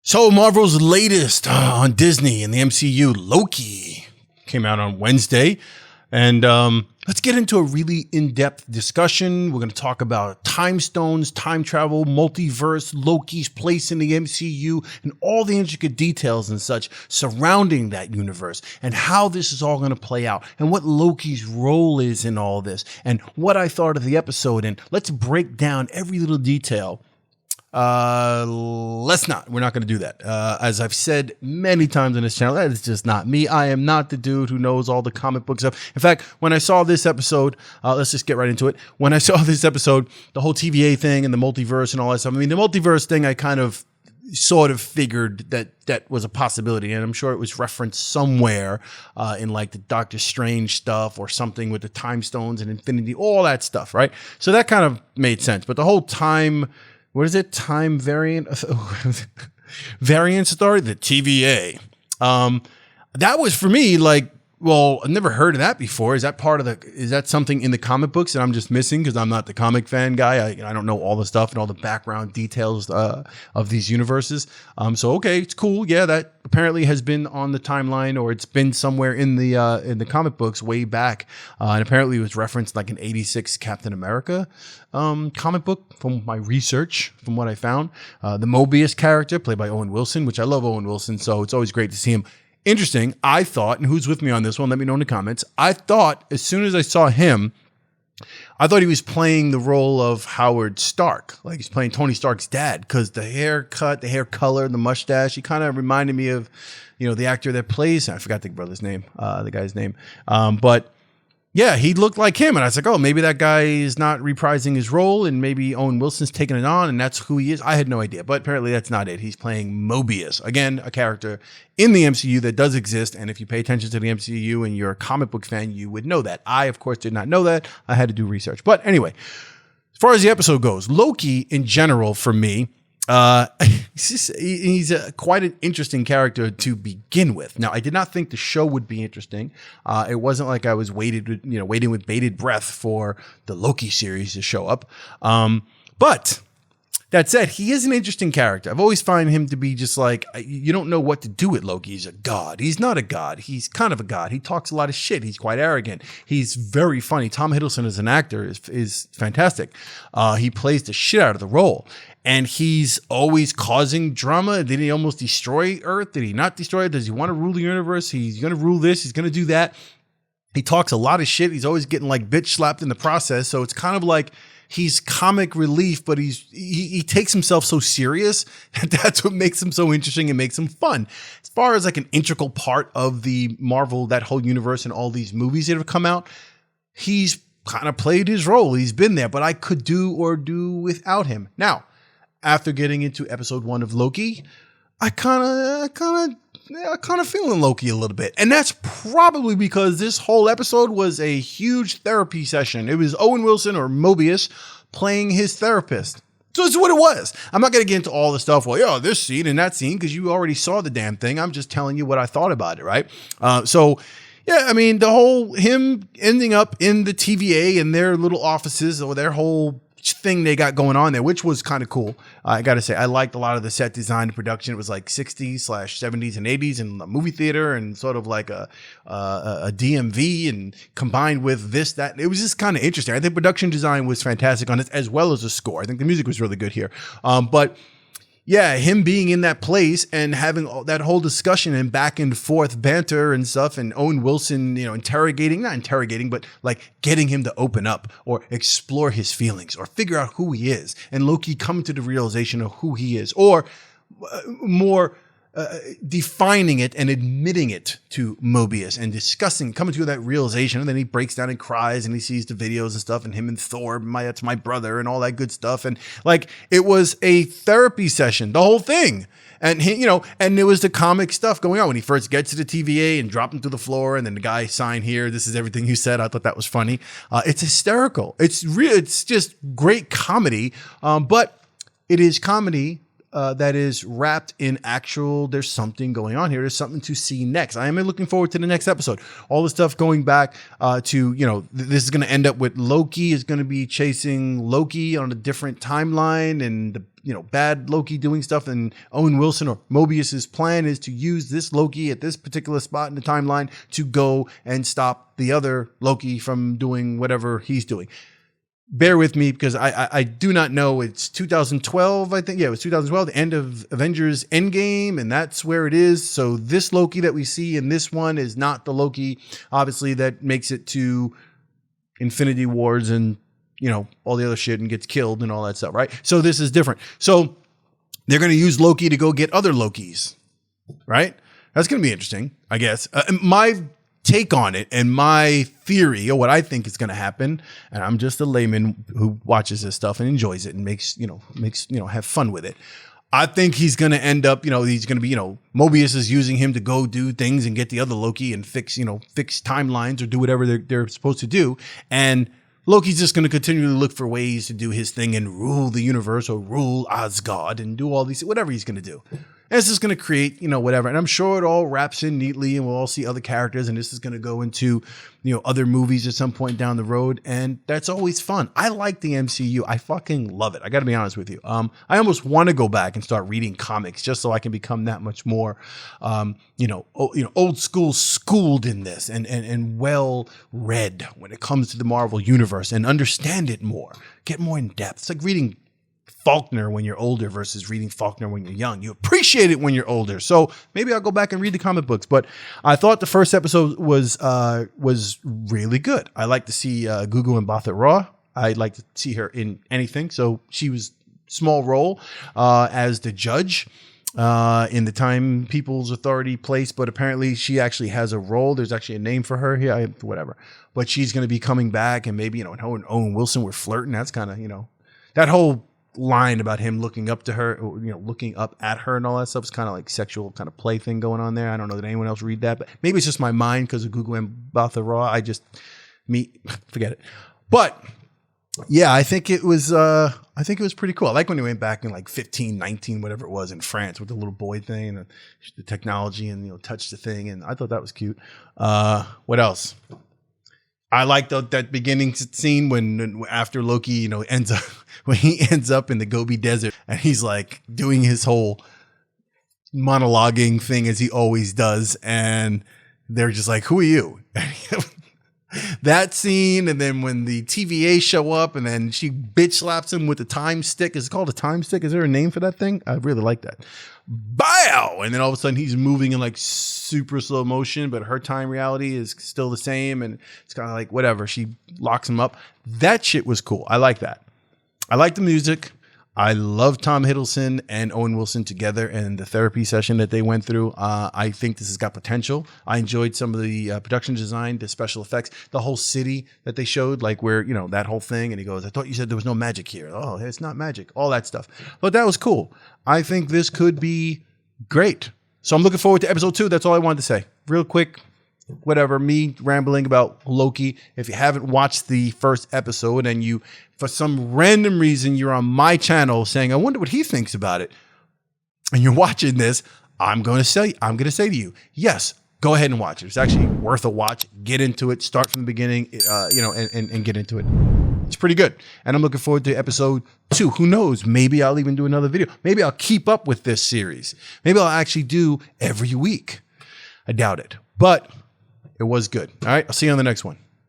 So Marvel's latest on Disney and the MCU, Loki, came out on Wednesday. And let's get into a really in-depth discussion. We're going to talk about time stones, time travel, multiverse, Loki's place in the MCU, and all the intricate details and such surrounding that universe, and how this is all going to play out, and what Loki's role is in all this, and what I thought of the episode. And let's break down every little detail. We're not going to do that. As I've said many times on this channel, that is just not me. I am not the dude who knows all the comic book stuff. In fact, when I saw this episode, let's just get right into it. When I saw this episode, the whole TVA thing and the multiverse and all that stuff, I mean, the multiverse thing, I kind of sort of figured that was a possibility, and I'm sure it was referenced somewhere in like the Doctor Strange stuff or something with the time stones and infinity, all that stuff, right? So that kind of made sense. But the whole time, what is it? Time variant authority, the TVA. That was for me like, well, I've never heard of that before. Is that is that something in the comic books that I'm just missing because I'm not the comic fan guy? I don't know all the stuff and all the background details of these universes. So okay, it's cool. Yeah, that apparently has been on the timeline, or it's been somewhere in the comic books way back. And apparently it was referenced like an '86 Captain America comic book from my research, from what I found. The Mobius character played by Owen Wilson, which I love Owen Wilson, so it's always great to see him. Interesting. I thought, and who's with me on this one? Let me know in the comments. I thought as soon as I saw him, I thought he was playing the role of Howard Stark, like he's playing Tony Stark's dad, because the haircut, the hair color, the mustache, he kind of reminded me of, the actor that plays, I forgot the brother's name, the guy's name. But yeah, he looked like him. And I was like, oh, maybe that guy is not reprising his role and maybe Owen Wilson's taking it on and that's who he is. I had no idea, but apparently that's not it. He's playing Mobius. Again, a character in the MCU that does exist. And if you pay attention to the MCU and you're a comic book fan, you would know that. I, of course, did not know that. I had to do research. But anyway, as far as the episode goes, Loki in general for me, he's quite an interesting character to begin with. Now, I did not think the show would be interesting. It wasn't like I was waiting with bated breath for the Loki series to show up. But that said, he is an interesting character. I've always found him to be just like, you don't know what to do with Loki. He's a god. He's not a god. He's kind of a god. He talks a lot of shit. He's quite arrogant. He's very funny. Tom Hiddleston as an actor is fantastic. He plays the shit out of the role. And he's always causing drama. Did he almost destroy Earth? Did he not destroy it? Does he want to rule the universe? He's going to rule this. He's going to do that. He talks a lot of shit. He's always getting like bitch slapped in the process. So it's kind of like he's comic relief, but he takes himself so serious. And that's what makes him so interesting and makes him fun. As far as like an integral part of the Marvel, that whole universe and all these movies that have come out, he's kind of played his role. He's been there, but I could do without him. Now, after getting into episode 1 of Loki, I kind of feeling Loki a little bit. And that's probably because this whole episode was a huge therapy session. It was Owen Wilson, or Mobius, playing his therapist. So it's what it was. I'm not going to get into all the stuff, well, yeah, this scene and that scene, because you already saw the damn thing. I'm just telling you what I thought about it, right? Yeah, I mean, the whole him ending up in the TVA and their little offices, or their whole thing they got going on there, which was kind of cool. I got to say, I liked a lot of the set design and production. It was like 60s/70s and 80s and a movie theater and sort of like a DMV, and combined with this, that. It was just kind of interesting. I think production design was fantastic on it, as well as the score. I think the music was really good here. But yeah, him being in that place and having that whole discussion and back and forth banter and stuff, and Owen Wilson, not interrogating, but like getting him to open up or explore his feelings or figure out who he is, and Loki come to the realization of who he is, or more defining it and admitting it to Mobius and coming to that realization. And then he breaks down and cries and he sees the videos and stuff, and him and Thor, that's my brother, and all that good stuff. And like, it was a therapy session, the whole thing. And and there was the comic stuff going on when he first gets to the TVA and drop him to the floor, and then the guy sign here, this is everything you said. I thought that was funny. It's hysterical. It's just great comedy. But it is comedy that is wrapped in actual, there's something going on here. There's something to see next. I am looking forward to the next episode. All the stuff going back to, this is going to end up with Loki is going to be chasing Loki on a different timeline, and the bad Loki doing stuff, and Owen Wilson or Mobius's plan is to use this Loki at this particular spot in the timeline to go and stop the other Loki from doing whatever he's doing. Bear with me because I do not know. It's 2012, I think. Yeah, it was 2012, the end of Avengers Endgame, and that's where it is. So this Loki that we see in this one is not the Loki, obviously, that makes it to Infinity Wars and all the other shit and gets killed and all that stuff, right? So this is different. So they're going to use Loki to go get other Lokis, right? That's going to be interesting, I guess. My take on it and my theory or what I think is going to happen, and I'm just a layman who watches this stuff and enjoys it and makes have fun with it. I think he's going to end up, he's going to be, Mobius is using him to go do things and get the other Loki and fix timelines or do whatever they're supposed to do. And Loki's just going to continually look for ways to do his thing and rule the universe or rule Asgard and do all these, whatever he's going to do. And this is going to create, whatever. And I'm sure it all wraps in neatly and we'll all see other characters. And this is going to go into, other movies at some point down the road. And that's always fun. I like the MCU. I fucking love it. I got to be honest with you. I almost want to go back and start reading comics just so I can become that much more, old school schooled in this and well read when it comes to the Marvel universe and understand it more, get more in depth. It's like reading Faulkner when you're older versus reading Faulkner when you're young. You appreciate it when you're older. So maybe I'll go back and read the comic books. But I thought the first episode was really good. I like to see Gugu and Mbatha Raw. I'd like to see her in anything. So she was small role as the judge in the Time People's Authority place, but apparently she actually has a role. There's actually a name for her here, whatever. But she's going to be coming back, and maybe and her and Owen Wilson were flirting. That's kind of that whole line about him looking up to her, or, looking up at her and all that stuff is kind of like sexual kind of play thing going on there. I don't know that anyone else read that, but maybe it's just my mind because of Google and Mbatha Raw. Forget it. But yeah, I think it was pretty cool. I like when they went back in like 15, 19, whatever it was in France with the little boy thing and the technology and, touch the thing. And I thought that was cute. What else? I like that beginning scene when after Loki, ends up in the Gobi Desert and he's like doing his whole monologuing thing as he always does, and they're just like, "Who are you?" That scene, and then when the TVA show up, and then she bitch slaps him with the time stick. Is it called a time stick? Is there a name for that thing? I really like that. Bow! And then all of a sudden he's moving in like super slow motion, but her time reality is still the same, and it's kind of like whatever. She locks him up. That shit was cool. I like that. I like the music. I love Tom Hiddleston and Owen Wilson together and the therapy session that they went through. I think this has got potential. I enjoyed some of the production design, the special effects, the whole city that they showed, like where, that whole thing. And he goes, "I thought you said there was no magic here." "Oh, it's not magic," all that stuff. But that was cool. I think this could be great. So I'm looking forward to episode 2. That's all I wanted to say. Real quick. Whatever, me rambling about Loki. If you haven't watched the first episode and you, for some random reason, you're on my channel saying, "I wonder what he thinks about it," and you're watching this, I'm going to say to you, yes, go ahead and watch it. It's actually worth a watch. Get into it. Start from the beginning, and get into it. It's pretty good. And I'm looking forward to episode 2. Who knows? Maybe I'll even do another video. Maybe I'll keep up with this series. Maybe I'll actually do every week. I doubt it, but it was good. All right. I'll see you on the next one.